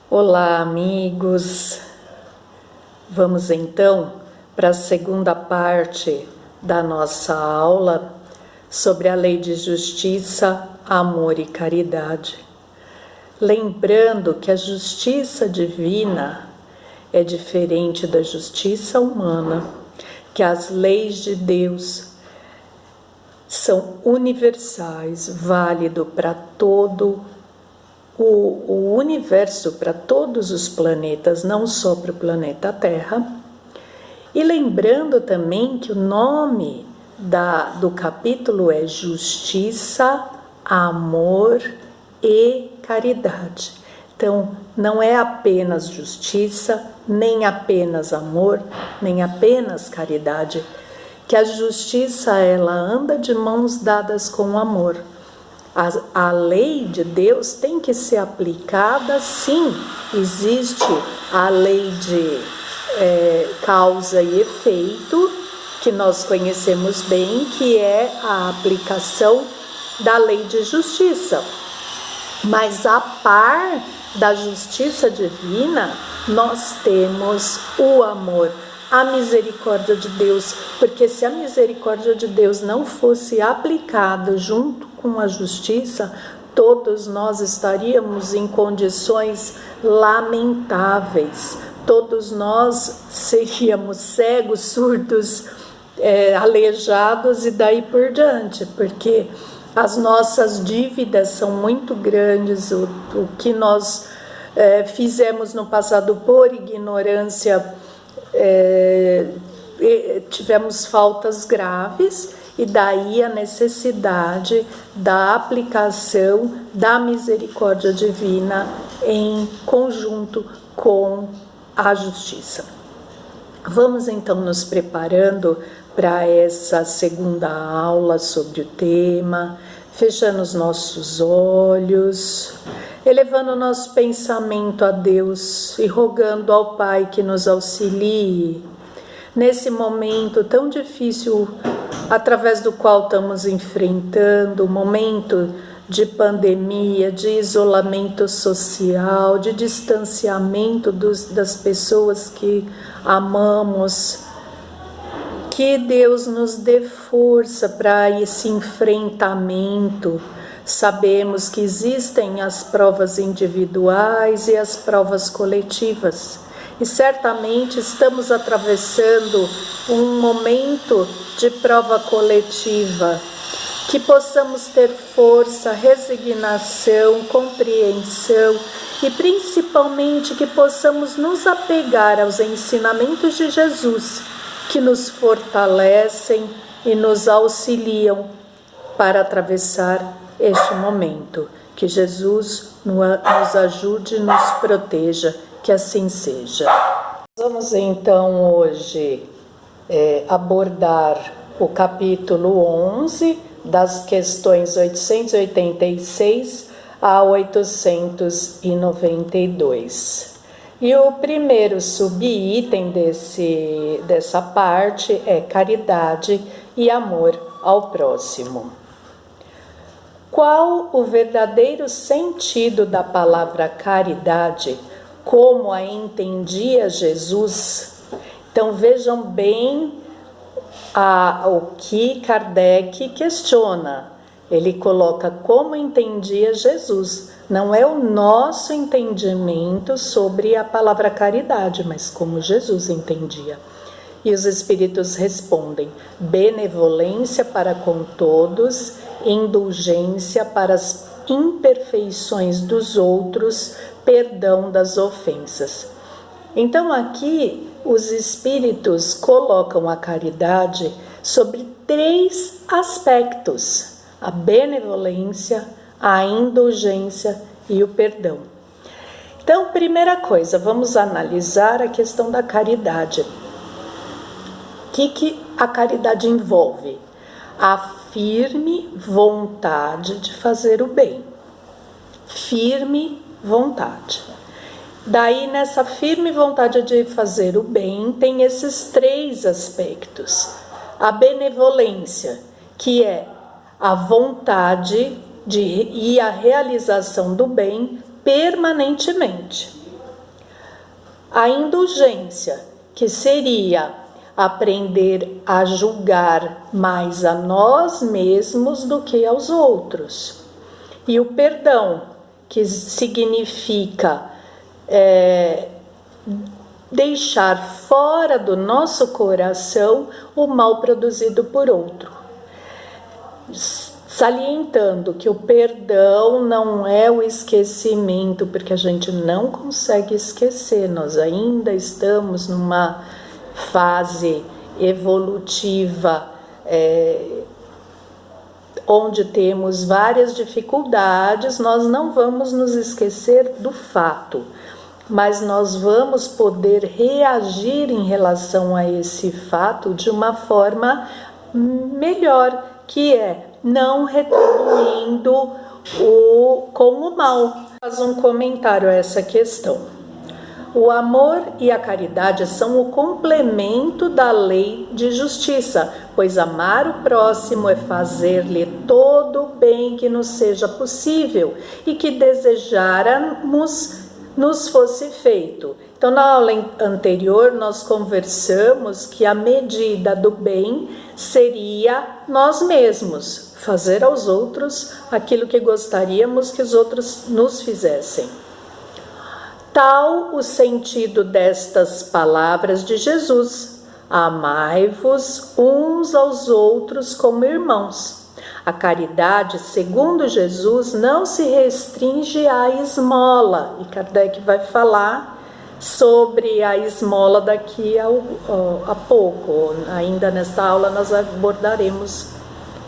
Olá, amigos. Vamos então para a segunda parte da nossa aula sobre a lei de justiça, amor e caridade. Lembrando que a justiça divina é diferente da justiça humana, que as leis de Deus são universais, válido para todo o universo, para todos os planetas, não só para o planeta Terra. E lembrando também que o nome do capítulo é Justiça, Amor e Caridade. Então, não é apenas justiça, nem apenas amor, nem apenas caridade, que a justiça ela anda de mãos dadas com o amor. A lei de Deus tem que ser aplicada, sim. Existe a lei de causa e efeito, que nós conhecemos bem, que é a aplicação da lei de justiça. Mas a par da justiça divina, nós temos o amor, a misericórdia de Deus, porque se a misericórdia de Deus não fosse aplicada junto com a justiça, todos nós estaríamos em condições lamentáveis, todos nós seríamos cegos, surdos, aleijados e daí por diante, porque as nossas dívidas são muito grandes, o que nós fizemos no passado por ignorância, tivemos faltas graves, e daí a necessidade da aplicação da misericórdia divina em conjunto com a justiça. Vamos então nos preparando para essa segunda aula sobre o tema, fechando os nossos olhos, elevando o nosso pensamento a Deus e rogando ao Pai que nos auxilie nesse momento tão difícil através do qual estamos enfrentando, um momento de pandemia, de isolamento social, de distanciamento das pessoas que amamos. Que Deus nos dê força para esse enfrentamento. Sabemos que existem as provas individuais e as provas coletivas. E certamente estamos atravessando um momento de prova coletiva. Que possamos ter força, resignação, compreensão e principalmente que possamos nos apegar aos ensinamentos de Jesus, que nos fortalecem e nos auxiliam para atravessar este momento. Que Jesus nos ajude e nos proteja, que assim seja. Vamos então hoje abordar o capítulo 11, das questões 886 a 892. E o primeiro subitem dessa parte é caridade e amor ao próximo. Qual o verdadeiro sentido da palavra caridade, como a entendia Jesus? Então vejam bem o que Kardec questiona. Ele coloca como entendia Jesus. Não é o nosso entendimento sobre a palavra caridade, mas como Jesus entendia. E os espíritos respondem: benevolência para com todos, indulgência para as imperfeições dos outros, perdão das ofensas. Então aqui os espíritos colocam a caridade sobre 3 aspectos: a benevolência, a indulgência e o perdão. Então, primeira coisa, vamos analisar a questão da caridade. O que a caridade envolve? A firme vontade de fazer o bem. Firme vontade. Daí, nessa firme vontade de fazer o bem, tem esses 3 aspectos. A benevolência, que é a vontade e a realização do bem permanentemente. A indulgência, que seria aprender a julgar mais a nós mesmos do que aos outros. E o perdão, que significa deixar fora do nosso coração o mal produzido por outro. Salientando que o perdão não é o esquecimento, porque a gente não consegue esquecer, nós ainda estamos numa fase evolutiva onde temos várias dificuldades, nós não vamos nos esquecer do fato, mas nós vamos poder reagir em relação a esse fato de uma forma melhor, que é não retribuindo com o mal. Faz um comentário a essa questão. O amor e a caridade são o complemento da lei de justiça, pois amar o próximo é fazer-lhe todo o bem que nos seja possível e que desejáramos nos fosse feito. Então, na aula anterior, nós conversamos que a medida do bem seria nós mesmos, fazer aos outros aquilo que gostaríamos que os outros nos fizessem. Tal o sentido destas palavras de Jesus: amai-vos uns aos outros como irmãos. A caridade, segundo Jesus, não se restringe à esmola, e Kardec vai falar sobre a esmola daqui a pouco. Ainda nesta aula nós abordaremos,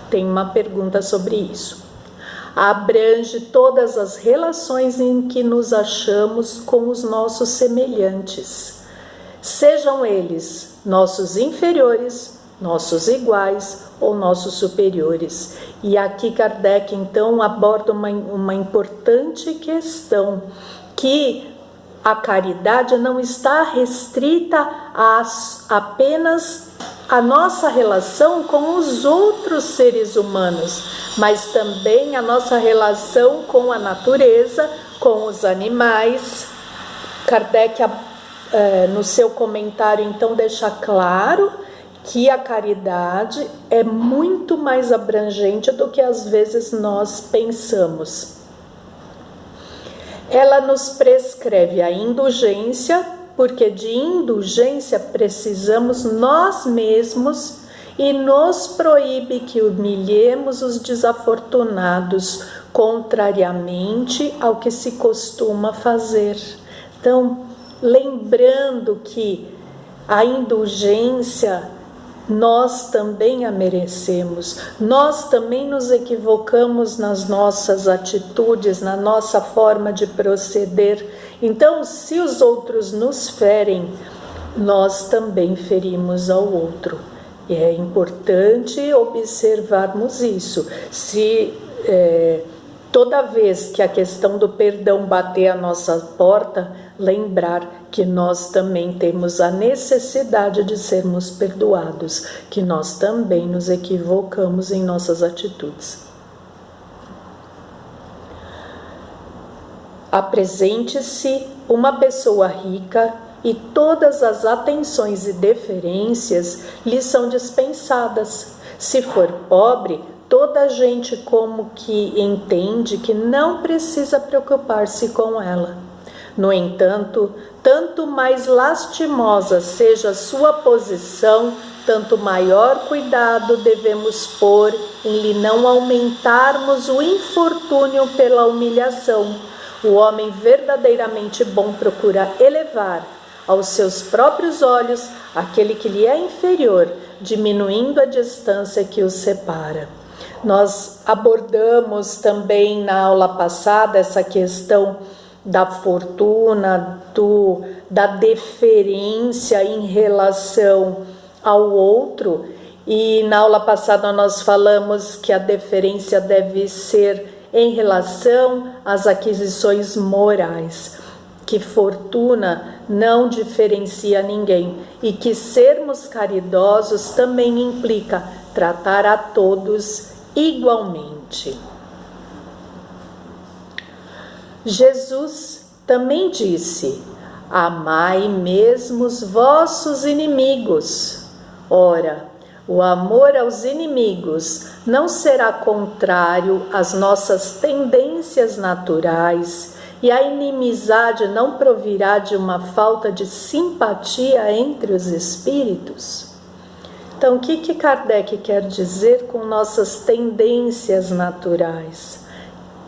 tem uma pergunta sobre isso. Abrange todas as relações em que nos achamos com os nossos semelhantes, sejam eles nossos inferiores, nossos iguais ou nossos superiores. E aqui Kardec então aborda uma importante questão, que a caridade não está restrita apenas a nossa relação com os outros seres humanos, mas também a nossa relação com a natureza, com os animais. Kardec, no seu comentário, então, deixa claro que a caridade é muito mais abrangente do que às vezes nós pensamos. Ela nos prescreve a indulgência, porque de indulgência precisamos nós mesmos, e nos proíbe que humilhemos os desafortunados, contrariamente ao que se costuma fazer. Então, lembrando que a indulgência nós também a merecemos, nós também nos equivocamos nas nossas atitudes, na nossa forma de proceder. Então, se os outros nos ferem, nós também ferimos ao outro. E é importante observarmos isso. Se toda vez que a questão do perdão bater a nossa porta, lembrar que nós também temos a necessidade de sermos perdoados, que nós também nos equivocamos em nossas atitudes. Apresente-se uma pessoa rica e todas as atenções e deferências lhe são dispensadas. Se for pobre, toda a gente como que entende que não precisa preocupar-se com ela. No entanto, tanto mais lastimosa seja a sua posição, tanto maior cuidado devemos pôr em lhe não aumentarmos o infortúnio pela humilhação. O homem verdadeiramente bom procura elevar aos seus próprios olhos aquele que lhe é inferior, diminuindo a distância que os separa. Nós abordamos também na aula passada essa questão da fortuna, da deferência em relação ao outro, e na aula passada nós falamos que a deferência deve ser em relação às aquisições morais, que fortuna não diferencia ninguém e que sermos caridosos também implica tratar a todos igualmente. Jesus também disse: amai mesmo os vossos inimigos. Ora, o amor aos inimigos não será contrário às nossas tendências naturais, e a inimizade não provirá de uma falta de simpatia entre os espíritos? Então, o que Kardec quer dizer com nossas tendências naturais?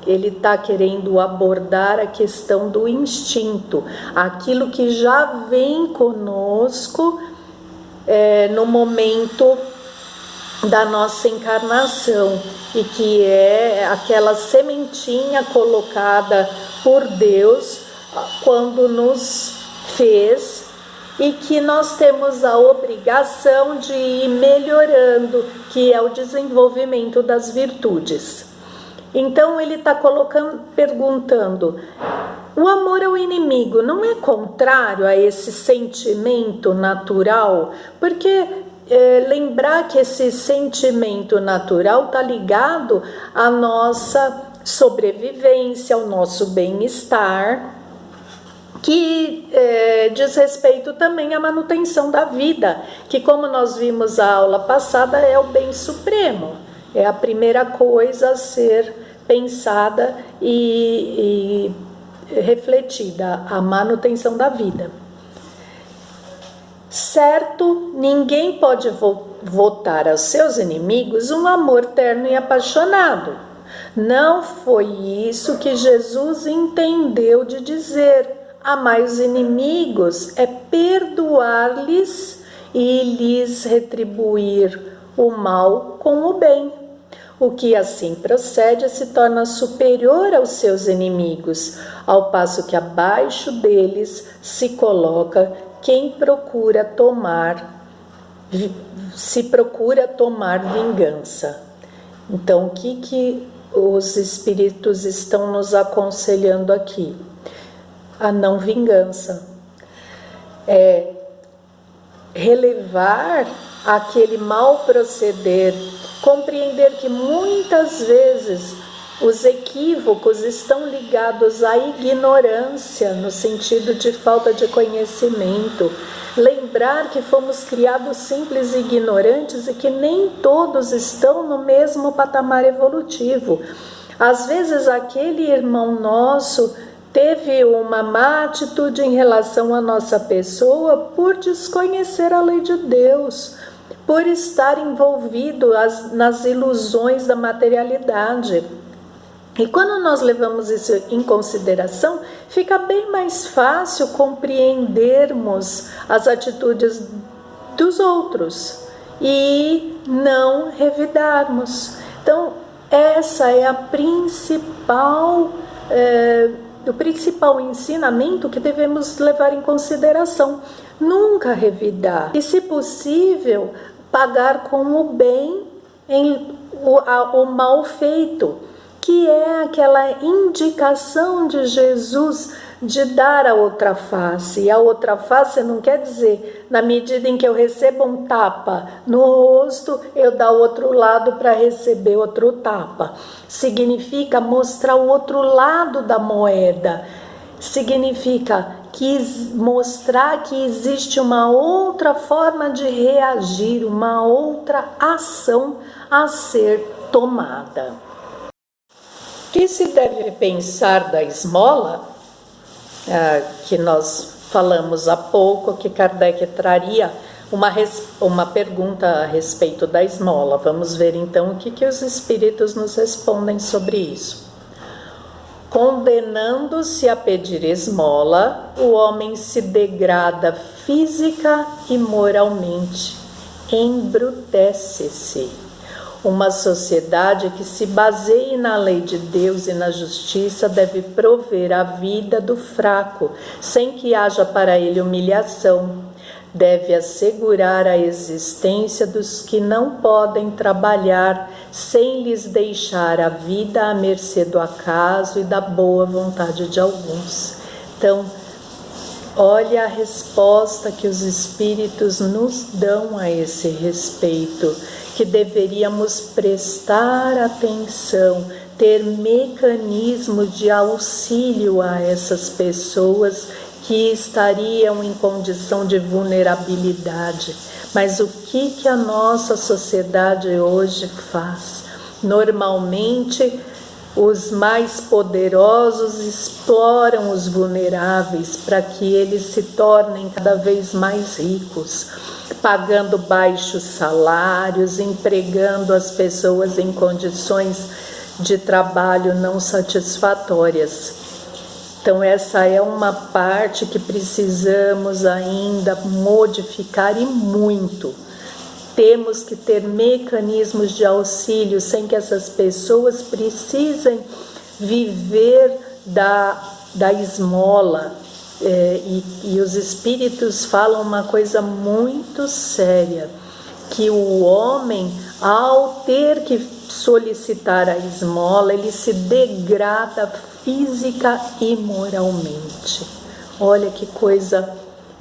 Ele está querendo abordar a questão do instinto, aquilo que já vem conosco no momento da nossa encarnação, e que é aquela sementinha colocada por Deus quando nos fez, e que nós temos a obrigação de ir melhorando, que é o desenvolvimento das virtudes. Então ele está perguntando, o amor ao inimigo não é contrário a esse sentimento natural? Porque lembrar que esse sentimento natural está ligado à nossa sobrevivência, ao nosso bem-estar, que diz respeito também à manutenção da vida, que, como nós vimos na aula passada, é o bem supremo, é a primeira coisa a ser pensada e refletida, a manutenção da vida. Certo, ninguém pode votar aos seus inimigos um amor terno e apaixonado. Não foi isso que Jesus entendeu de dizer. Amai os inimigos é perdoar-lhes e lhes retribuir o mal com o bem. O que assim procede se torna superior aos seus inimigos, ao passo que abaixo deles se coloca quem procura tomar vingança. Então, o que os espíritos estão nos aconselhando aqui? A não vingança. É relevar aquele mau proceder, compreender que muitas vezes os equívocos estão ligados à ignorância, no sentido de falta de conhecimento. Lembrar que fomos criados simples e ignorantes e que nem todos estão no mesmo patamar evolutivo. Às vezes aquele irmão nosso teve uma má atitude em relação à nossa pessoa por desconhecer a lei de Deus, por estar envolvido nas ilusões da materialidade. E quando nós levamos isso em consideração, fica bem mais fácil compreendermos as atitudes dos outros e não revidarmos. Então, essa é a o principal ensinamento que devemos levar em consideração. Nunca revidar. E, se possível, pagar com o bem o mal feito, que é aquela indicação de Jesus de dar a outra face. E a outra face não quer dizer, na medida em que eu recebo um tapa no rosto, eu dar o outro lado para receber outro tapa. Significa mostrar o outro lado da moeda. Significa mostrar que existe uma outra forma de reagir, uma outra ação a ser tomada. O que se deve pensar da esmola, que nós falamos há pouco, que Kardec traria uma pergunta a respeito da esmola. Vamos ver então o que os espíritos nos respondem sobre isso. Condenando-se a pedir esmola, o homem se degrada física e moralmente, embrutece-se. Uma sociedade que se baseie na lei de Deus e na justiça deve prover a vida do fraco, sem que haja para ele humilhação. Deve assegurar a existência dos que não podem trabalhar, sem lhes deixar a vida à mercê do acaso e da boa vontade de alguns. Então, olha a resposta que os espíritos nos dão a esse respeito, que deveríamos prestar atenção, ter mecanismos de auxílio a essas pessoas que estariam em condição de vulnerabilidade. Mas o que a nossa sociedade hoje faz? Normalmente, os mais poderosos exploram os vulneráveis para que eles se tornem cada vez mais ricos, pagando baixos salários, empregando as pessoas em condições de trabalho não satisfatórias. Então, essa é uma parte que precisamos ainda modificar e muito. Temos que ter mecanismos de auxílio sem que essas pessoas precisem viver da esmola. E os espíritos falam uma coisa muito séria, que o homem, ao ter que solicitar a esmola, ele se degrada física e moralmente. Olha que coisa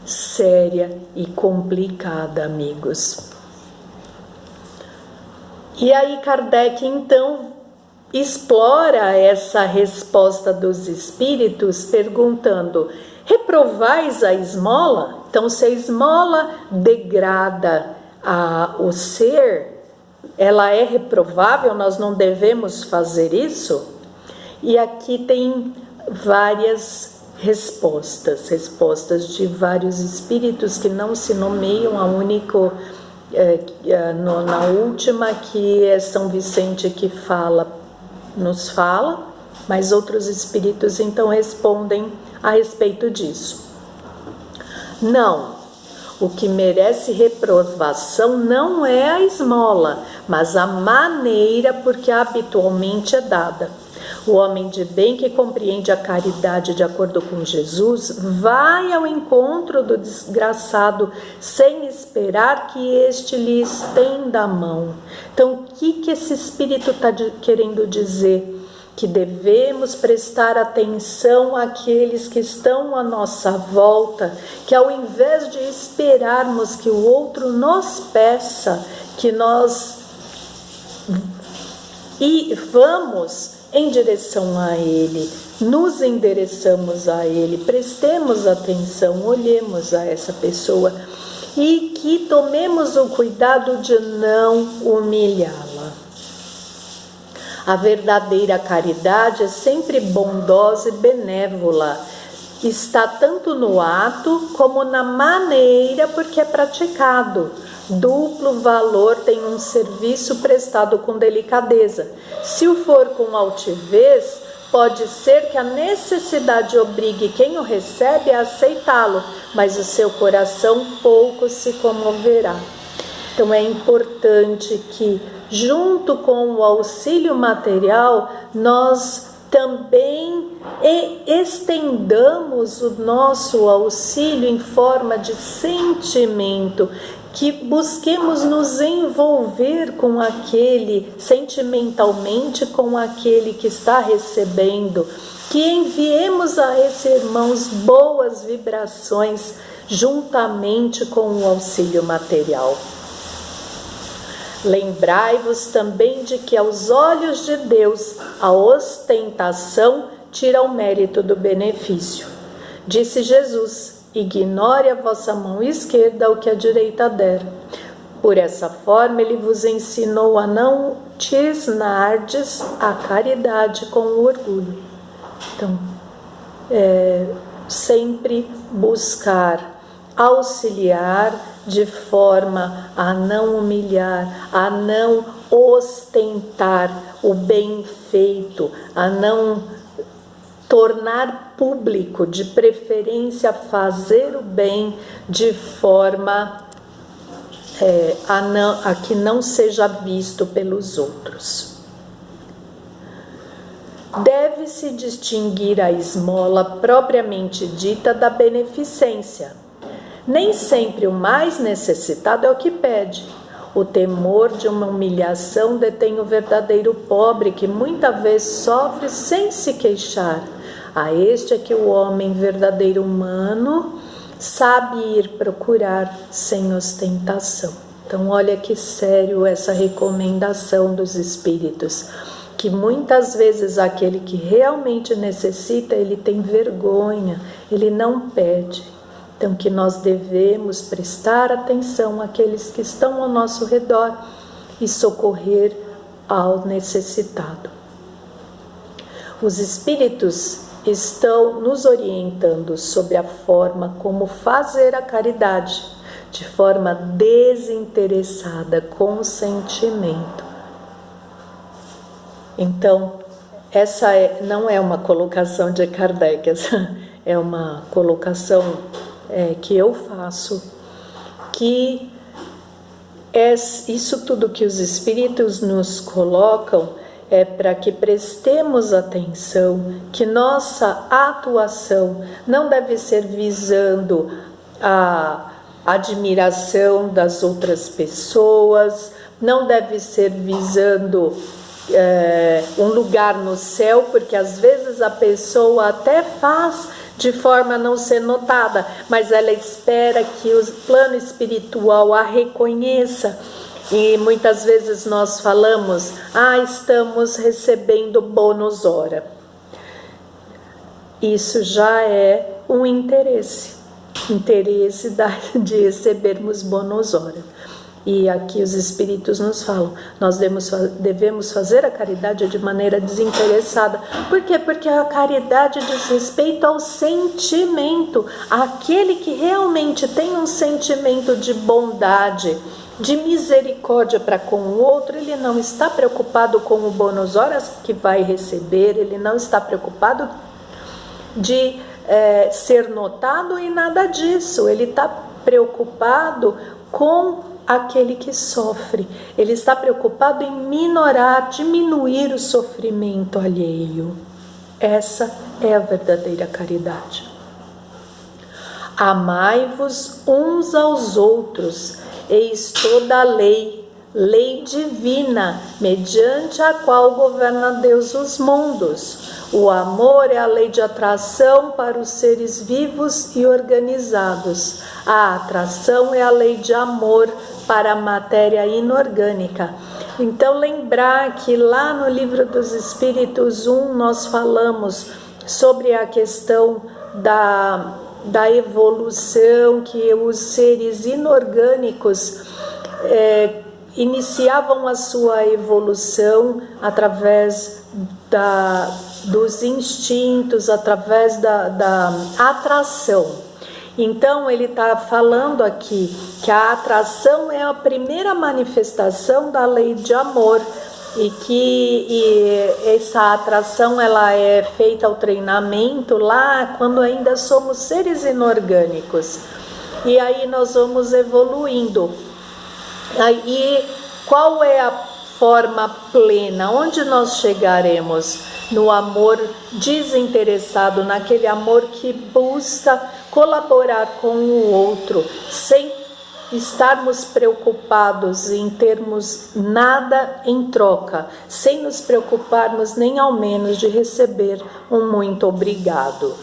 séria e complicada, amigos. E aí Kardec, então, explora essa resposta dos espíritos perguntando: reprovais a esmola? Então, se a esmola degrada o ser, ela é reprovável, nós não devemos fazer isso? E aqui tem várias respostas de vários espíritos que não se nomeiam. A único, na última, que é São Vicente que nos fala, mas outros espíritos então respondem a respeito disso. Não, o que merece reprovação não é a esmola, mas a maneira por que habitualmente é dada. O homem de bem que compreende a caridade de acordo com Jesus vai ao encontro do desgraçado sem esperar que este lhe estenda a mão. Então, o que esse espírito está querendo dizer? Que devemos prestar atenção àqueles que estão à nossa volta, que ao invés de esperarmos que o outro nos peça, que nós vamos em direção a ele, nos endereçamos a ele, prestemos atenção, olhemos a essa pessoa e que tomemos o cuidado de não humilhá-la. A verdadeira caridade é sempre bondosa e benévola. Está tanto no ato como na maneira porque é praticado. Duplo valor tem um serviço prestado com delicadeza. Se o for com altivez, pode ser que a necessidade obrigue quem o recebe a aceitá-lo, mas o seu coração pouco se comoverá. Então é importante que, junto com o auxílio material, nós também estendamos o nosso auxílio em forma de sentimento, que busquemos nos envolver com aquele, sentimentalmente com aquele que está recebendo, que enviemos a esses irmãos boas vibrações juntamente com o auxílio material. Lembrai-vos também de que aos olhos de Deus a ostentação tira o mérito do benefício. Disse Jesus: ignore a vossa mão esquerda o que a direita der. Por essa forma ele vos ensinou a não tisnardes a caridade com o orgulho. Então, sempre buscar auxiliar de forma a não humilhar, a não ostentar o bem feito, a não tornar público, de preferência fazer o bem de forma a que não seja visto pelos outros. Deve-se distinguir a esmola propriamente dita da beneficência. Nem sempre o mais necessitado é o que pede. O temor de uma humilhação detém o verdadeiro pobre, que muitas vezes sofre sem se queixar. A este é que o homem verdadeiro humano sabe ir procurar sem ostentação. Então, olha que sério essa recomendação dos espíritos. que muitas vezes aquele que realmente necessita, ele tem vergonha, ele não pede. Então que nós devemos prestar atenção àqueles que estão ao nosso redor e socorrer ao necessitado. Os espíritos estão nos orientando sobre a forma como fazer a caridade, de forma desinteressada, com sentimento. Então, essa não é uma colocação de Kardec, essa é uma colocação que eu faço, que isso tudo que os espíritos nos colocam é para que prestemos atenção, que nossa atuação não deve ser visando a admiração das outras pessoas, não deve ser visando um lugar no céu, porque às vezes a pessoa até faz de forma a não ser notada, mas ela espera que o plano espiritual a reconheça. E muitas vezes nós falamos, estamos recebendo bônus hora. Isso já é um interesse de recebermos bônus hora. E aqui os espíritos nos falam, nós devemos fazer a caridade de maneira desinteressada. Por quê? Porque a caridade diz respeito ao sentimento. Aquele que realmente tem um sentimento de bondade, de misericórdia para com o outro, ele não está preocupado com o bônus horas que vai receber, ele não está preocupado de ser notado e nada disso. Ele está preocupado com aquele que sofre, ele está preocupado em minorar, diminuir o sofrimento alheio. Essa é a verdadeira caridade. Amai-vos uns aos outros, eis toda a lei divina, mediante a qual governa Deus os mundos. O amor é a lei de atração para os seres vivos e organizados. A atração é a lei de amor para a matéria inorgânica. Então, lembrar que lá no Livro dos Espíritos 1 nós falamos sobre a questão da evolução, que os seres inorgânicos iniciavam a sua evolução através dos instintos, através da atração. Então ele está falando aqui que a atração é a primeira manifestação da lei de amor e que essa atração ela é feita ao treinamento lá quando ainda somos seres inorgânicos. E aí nós vamos evoluindo. Aí qual é a forma plena? Onde nós chegaremos? No amor desinteressado, naquele amor que busca colaborar com o outro, sem estarmos preocupados em termos nada em troca, sem nos preocuparmos nem ao menos de receber um muito obrigado.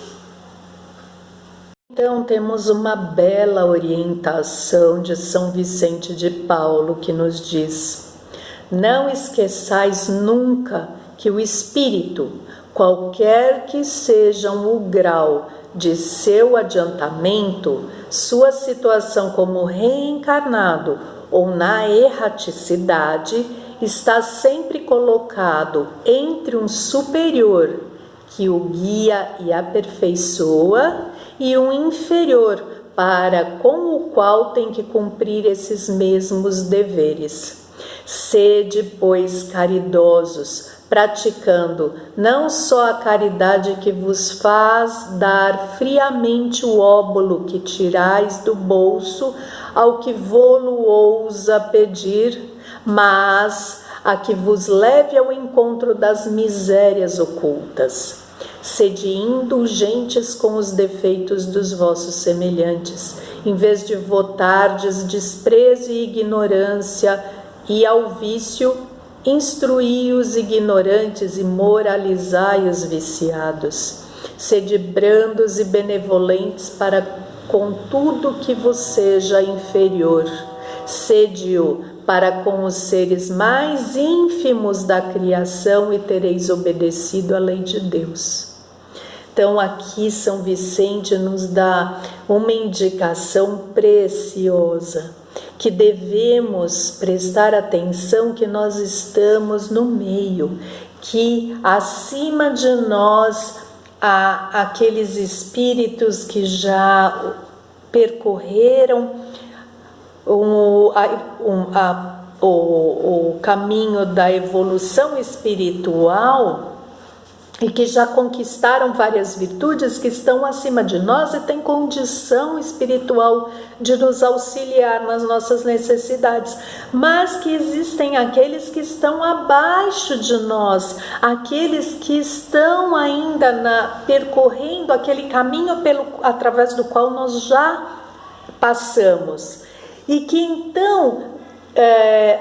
Então temos uma bela orientação de São Vicente de Paulo que nos diz: não esqueçais nunca que o espírito, qualquer que sejam o grau de seu adiantamento, sua situação como reencarnado ou na erraticidade, está sempre colocado entre um superior que o guia e aperfeiçoa e um inferior para com o qual tem que cumprir esses mesmos deveres. Sede, pois, caridosos, praticando não só a caridade que vos faz dar friamente o óbolo que tirais do bolso ao que vô-lo ousa pedir, mas a que vos leve ao encontro das misérias ocultas. Sede indulgentes com os defeitos dos vossos semelhantes, em vez de votardes desprezo e ignorância, e ao vício instruí os ignorantes e moralizai os viciados. Sede brandos e benevolentes para com tudo que vos seja inferior. Sede-o para com os seres mais ínfimos da criação e tereis obedecido à lei de Deus. Então aqui São Vicente nos dá uma indicação preciosa, que devemos prestar atenção que nós estamos no meio, que acima de nós há aqueles espíritos que já percorreram o caminho da evolução espiritual e que já conquistaram várias virtudes, que estão acima de nós e têm condição espiritual de nos auxiliar nas nossas necessidades, mas que existem aqueles que estão abaixo de nós, aqueles que estão ainda percorrendo aquele caminho através do qual nós já passamos, e que então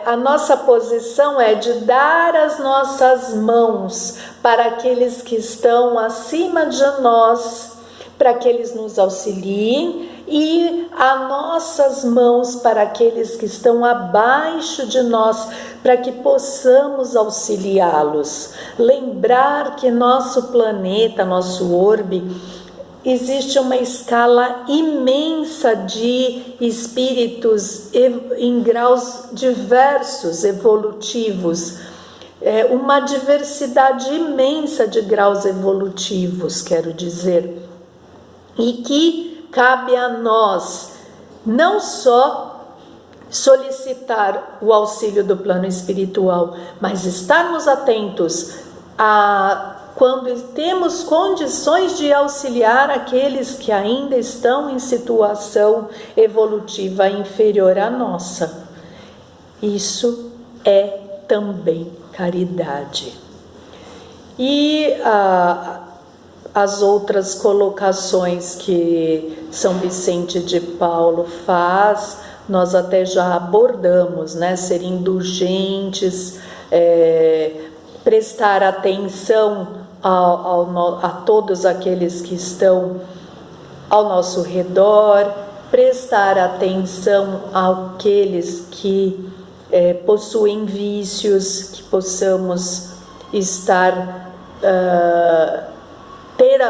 a nossa posição é de dar as nossas mãos para aqueles que estão acima de nós, para que eles nos auxiliem, e as nossas mãos para aqueles que estão abaixo de nós, para que possamos auxiliá-los. Lembrar que nosso planeta, nosso orbe, existe uma escala imensa de espíritos em graus diversos, evolutivos, uma diversidade imensa de graus evolutivos, quero dizer, e que cabe a nós não só solicitar o auxílio do plano espiritual, mas estarmos atentos quando temos condições de auxiliar aqueles que ainda estão em situação evolutiva inferior à nossa. Isso é também caridade. E as outras colocações que São Vicente de Paulo faz, nós até já abordamos, né? Ser indulgentes, prestar atenção a todos aqueles que estão ao nosso redor, prestar atenção àqueles que possuem vícios, que possamos ter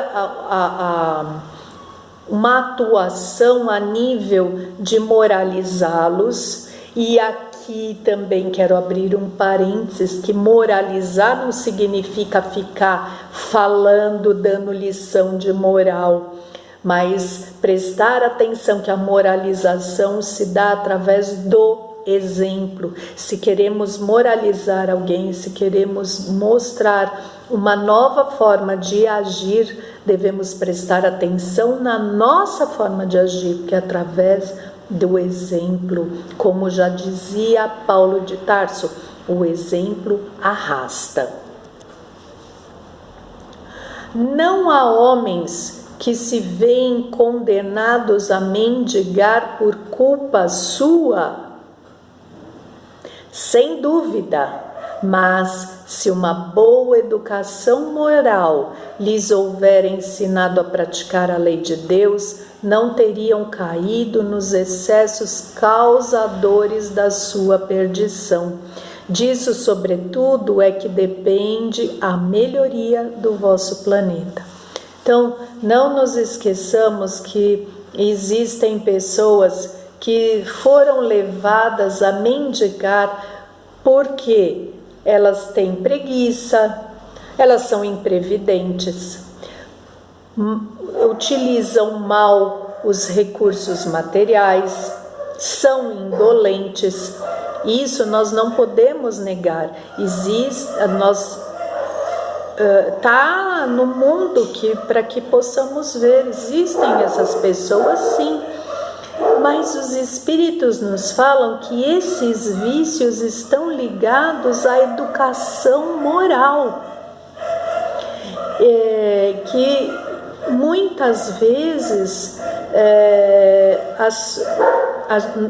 uma atuação a nível de moralizá-los. E aqui também quero abrir um parênteses, que moralizar não significa ficar falando, dando lição de moral, mas prestar atenção que a moralização se dá através do exemplo. Se queremos moralizar alguém, se queremos mostrar uma nova forma de agir, devemos prestar atenção na nossa forma de agir, porque através do exemplo, como já dizia Paulo de Tarso, o exemplo arrasta. Não há homens que se veem condenados a mendigar por culpa sua, sem dúvida, mas se uma boa educação moral lhes houver ensinado a praticar a lei de Deus, não teriam caído nos excessos causadores da sua perdição. Disso, sobretudo, é que depende a melhoria do vosso planeta. Então, não nos esqueçamos que existem pessoas que foram levadas a mendigar porque elas têm preguiça, elas são imprevidentes, utilizam mal os recursos materiais, são indolentes. Isso nós não podemos negar. Tá no mundo para que possamos ver, existem essas pessoas, sim. Mas os espíritos nos falam que esses vícios estão ligados à educação moral, que muitas vezes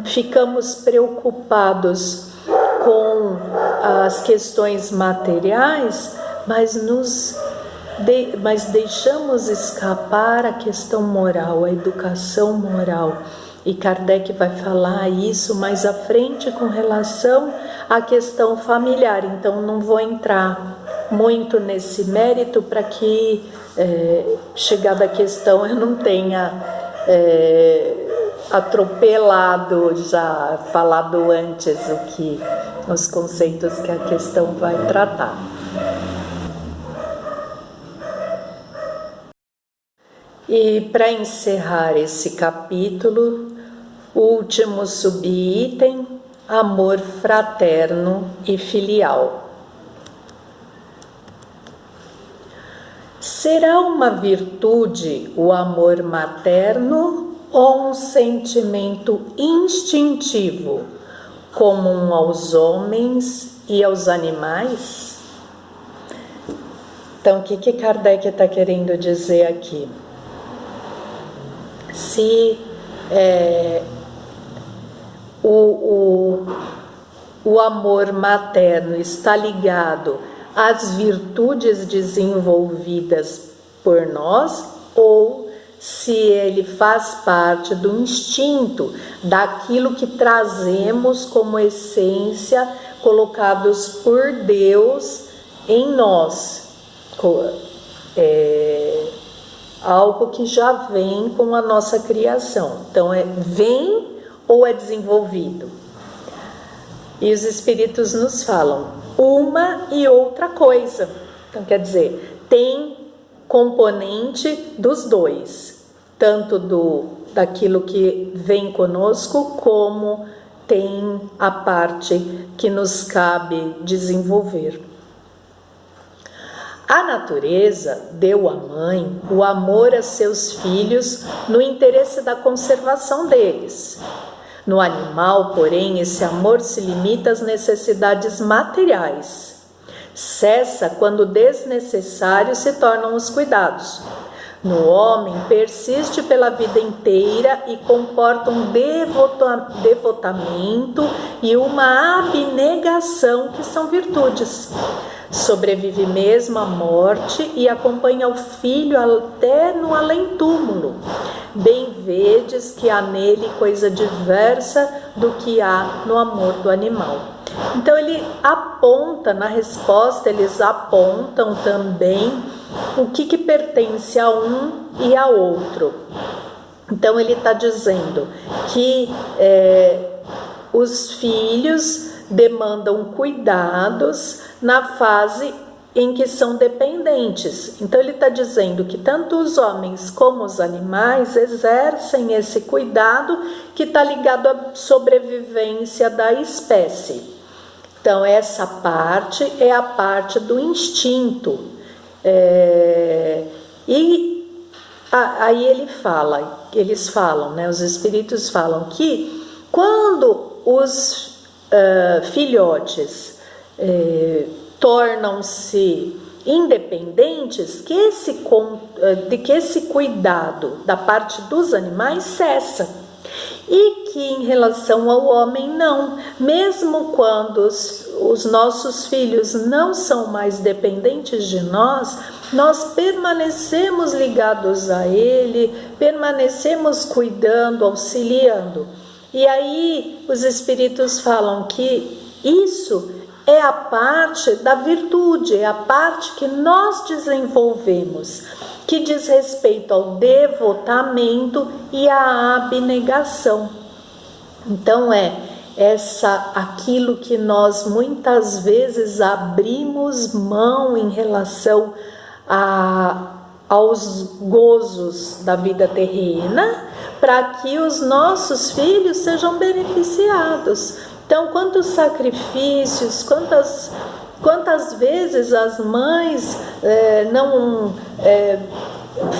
ficamos preocupados com as questões materiais, mas deixamos escapar a questão moral, a educação moral. E Kardec vai falar isso mais à frente com relação à questão familiar. Então, não vou entrar muito nesse mérito para que, chegada a questão, eu não tenha atropelado, já falado antes os conceitos que a questão vai tratar. E para encerrar esse capítulo, o último subitem, amor fraterno e filial. Será uma virtude o amor materno ou um sentimento instintivo, comum aos homens e aos animais? Então, o que Kardec está querendo dizer aqui? Se o amor materno está ligado às virtudes desenvolvidas por nós, ou se ele faz parte do instinto, daquilo que trazemos como essência, colocados por Deus em nós, algo que já vem com a nossa criação. Então, vem ou é desenvolvido? E os Espíritos nos falam uma e outra coisa. Então, quer dizer, tem componente dos dois, tanto daquilo que vem conosco, como tem a parte que nos cabe desenvolver. A natureza deu à mãe o amor a seus filhos no interesse da conservação deles. No animal, porém, esse amor se limita às necessidades materiais. Cessa quando desnecessários se tornam os cuidados. No homem, persiste pela vida inteira e comporta um devotamento e uma abnegação que são virtudes. Sobrevive mesmo à morte e acompanha o filho até no além-túmulo. Bem vedes que há nele coisa diversa do que há no amor do animal. Então ele aponta, na resposta eles apontam também o que pertence a um e a outro. Então ele está dizendo que os filhos demandam cuidados na fase em que são dependentes. Então ele está dizendo que tanto os homens como os animais exercem esse cuidado que está ligado à sobrevivência da espécie. Então essa parte é a parte do instinto. E aí eles falam, né, os espíritos falam que quando os filhotes tornam-se independentes, que esse cuidado da parte dos animais cessa. E que em relação ao homem não, mesmo quando os nossos filhos não são mais dependentes de nós permanecemos ligados a ele, permanecemos cuidando, auxiliando. E aí os espíritos falam que isso é a parte da virtude, é a parte que nós desenvolvemos, que diz respeito ao devotamento e à abnegação. Então aquilo que nós muitas vezes abrimos mão em relação aos gozos da vida terrena, para que os nossos filhos sejam beneficiados. Então, quantos sacrifícios, quantas vezes as mães não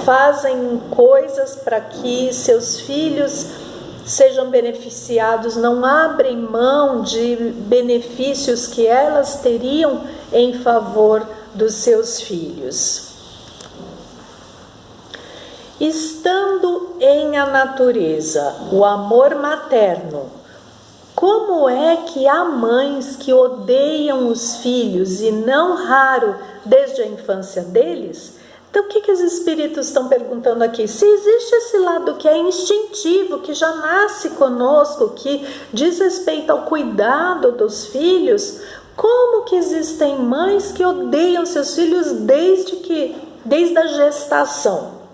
fazem coisas para que seus filhos sejam beneficiados, não abrem mão de benefícios que elas teriam em favor dos seus filhos. Estando em a natureza o amor materno, como é que há mães que odeiam os filhos e não raro desde a infância deles, Então, o que os espíritos estão perguntando aqui? Se existe esse lado que é instintivo, que já nasce conosco, que diz respeito ao cuidado dos filhos, como que existem mães que odeiam seus filhos desde a gestação?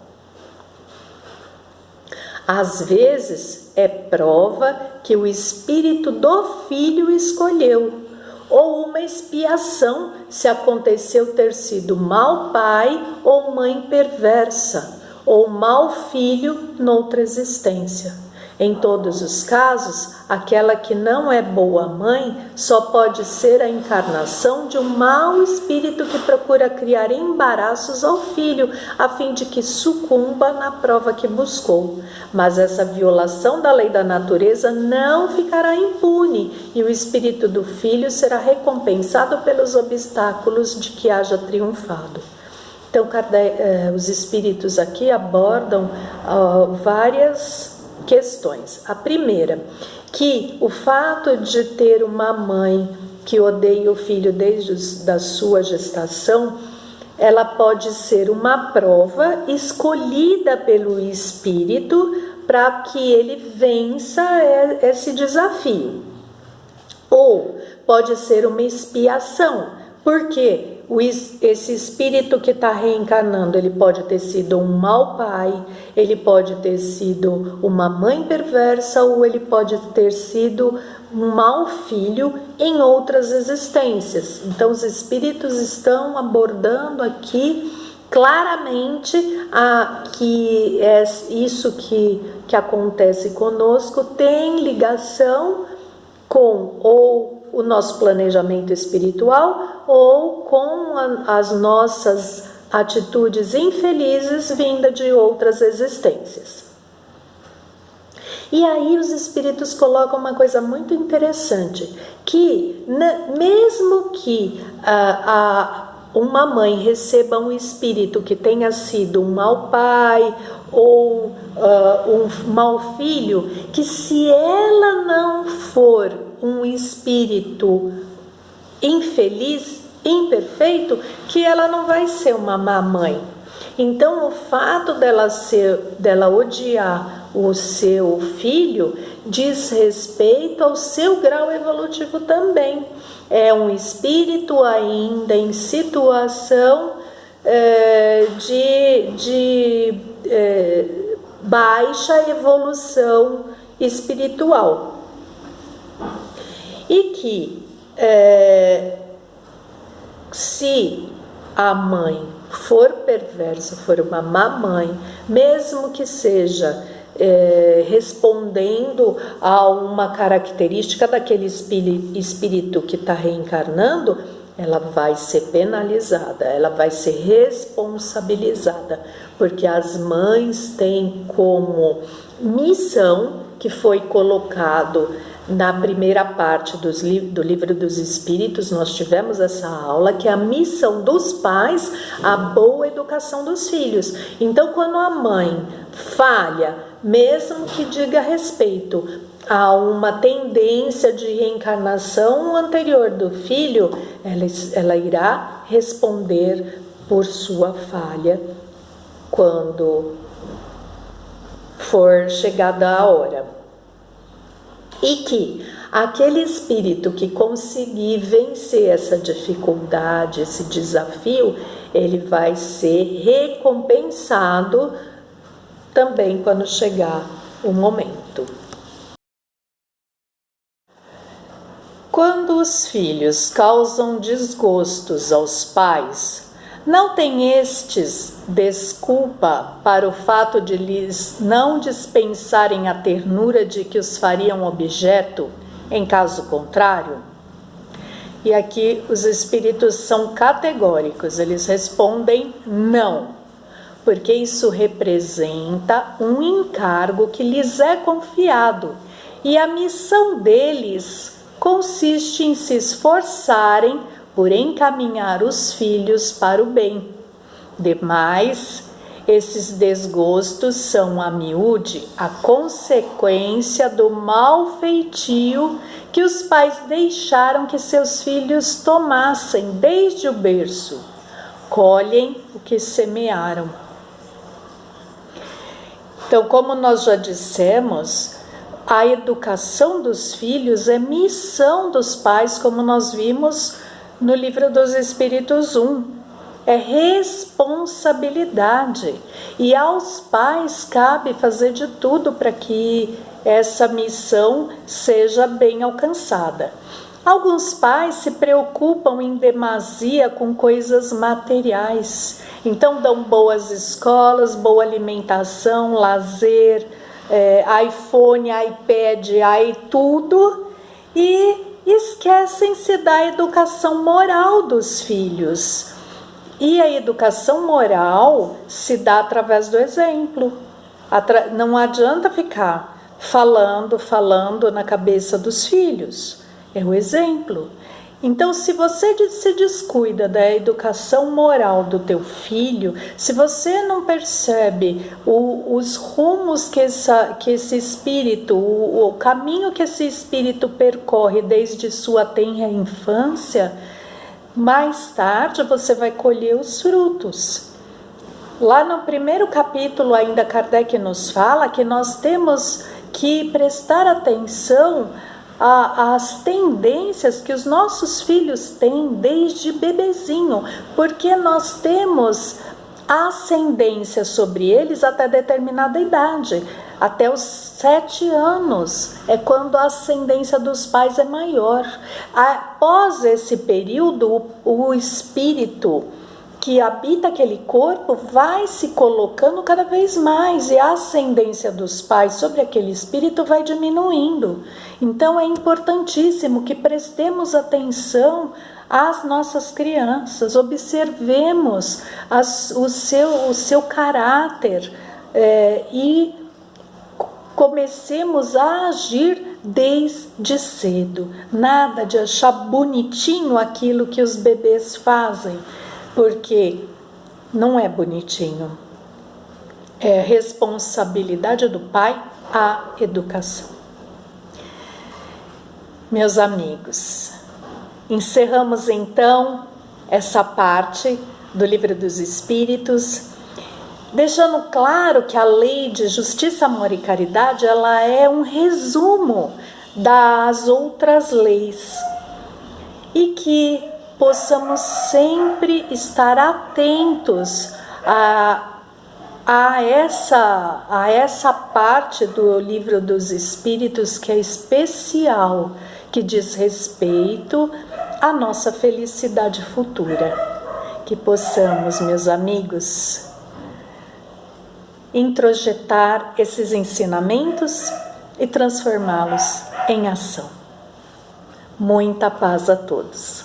Às vezes é prova que o espírito do filho escolheu, ou uma expiação se aconteceu ter sido mau pai ou mãe perversa, ou mau filho noutra existência. Em todos os casos, aquela que não é boa mãe só pode ser a encarnação de um mau espírito que procura criar embaraços ao filho, a fim de que sucumba na prova que buscou. Mas essa violação da lei da natureza não ficará impune, e o espírito do filho será recompensado pelos obstáculos de que haja triunfado. Então, os espíritos aqui abordam várias questões. A primeira, que o fato de ter uma mãe que odeia o filho desde da sua gestação, ela pode ser uma prova escolhida pelo espírito para que ele vença esse desafio. Ou pode ser uma expiação, porque esse espírito que está reencarnando, ele pode ter sido um mau pai, ele pode ter sido uma mãe perversa, ou ele pode ter sido um mau filho em outras existências. Então os espíritos estão abordando aqui claramente que isso que acontece conosco tem ligação com ou o nosso planejamento espiritual ou com as nossas atitudes infelizes vindas de outras existências. E aí os espíritos colocam uma coisa muito interessante, que mesmo que uma mãe receba um espírito que tenha sido um mau pai ou um mau filho, que se ela não for um espírito infeliz, imperfeito, que ela não vai ser uma má mãe. Então o fato dela odiar o seu filho diz respeito ao seu grau evolutivo também. É um espírito ainda em situação de baixa evolução espiritual. E que se a mãe for perversa, for uma má mãe, mesmo que seja respondendo a uma característica daquele espírito que está reencarnando, ela vai ser penalizada, ela vai ser responsabilizada, porque as mães têm como missão, que foi colocado na primeira parte do Livro dos Espíritos, nós tivemos essa aula, que é a missão dos pais, a boa educação dos filhos. Então, quando a mãe falha, mesmo que diga respeito a uma tendência de reencarnação anterior do filho, ela irá responder por sua falha quando for chegada a hora. E que aquele espírito que conseguir vencer essa dificuldade, esse desafio, ele vai ser recompensado também quando chegar o momento. Quando os filhos causam desgostos aos pais, não tem estes desculpa para o fato de lhes não dispensarem a ternura de que os fariam objeto, em caso contrário? E aqui os espíritos são categóricos, eles respondem não, porque isso representa um encargo que lhes é confiado, e a missão deles consiste em se esforçarem por encaminhar os filhos para o bem. Demais, esses desgostos são a miúde a consequência do mau feitio que os pais deixaram que seus filhos tomassem desde o berço. colhem o que semearam. Então, como nós já dissemos, a educação dos filhos é missão dos pais, como nós vimos no Livro dos Espíritos 1. É responsabilidade. E aos pais cabe fazer de tudo para que essa missão seja bem alcançada. Alguns pais se preocupam em demasia com coisas materiais. Então dão boas escolas, boa alimentação, lazer, iPhone, iPad, tudo, e esquecem-se da educação moral dos filhos. E a educação moral se dá através do exemplo. Não adianta ficar falando na cabeça dos filhos. É o exemplo. Então, se você se descuida da educação moral do teu filho, se você não percebe os rumos que esse espírito, o caminho que esse espírito percorre desde sua tenra infância, mais tarde você vai colher os frutos. Lá no primeiro capítulo ainda Kardec nos fala que nós temos que prestar atenção às tendências que os nossos filhos têm desde bebezinho, porque nós temos ascendência sobre eles até determinada idade. Até os 7 anos é quando a ascendência dos pais é maior. Após esse período, o espírito que habita aquele corpo vai se colocando cada vez mais, e a ascendência dos pais sobre aquele espírito vai diminuindo. Então é importantíssimo que prestemos atenção às nossas crianças, observemos o seu caráter e comecemos a agir desde cedo. Nada de achar bonitinho aquilo que os bebês fazem, porque não é bonitinho. É responsabilidade do pai a educação. Meus amigos, encerramos então essa parte do Livro dos Espíritos, deixando claro que a lei de justiça, amor e caridade, ela é um resumo das outras leis, e que possamos sempre estar atentos a essa parte do Livro dos Espíritos que é especial, que diz respeito à nossa felicidade futura. Que possamos, meus amigos, introjetar esses ensinamentos e transformá-los em ação. Muita paz a todos.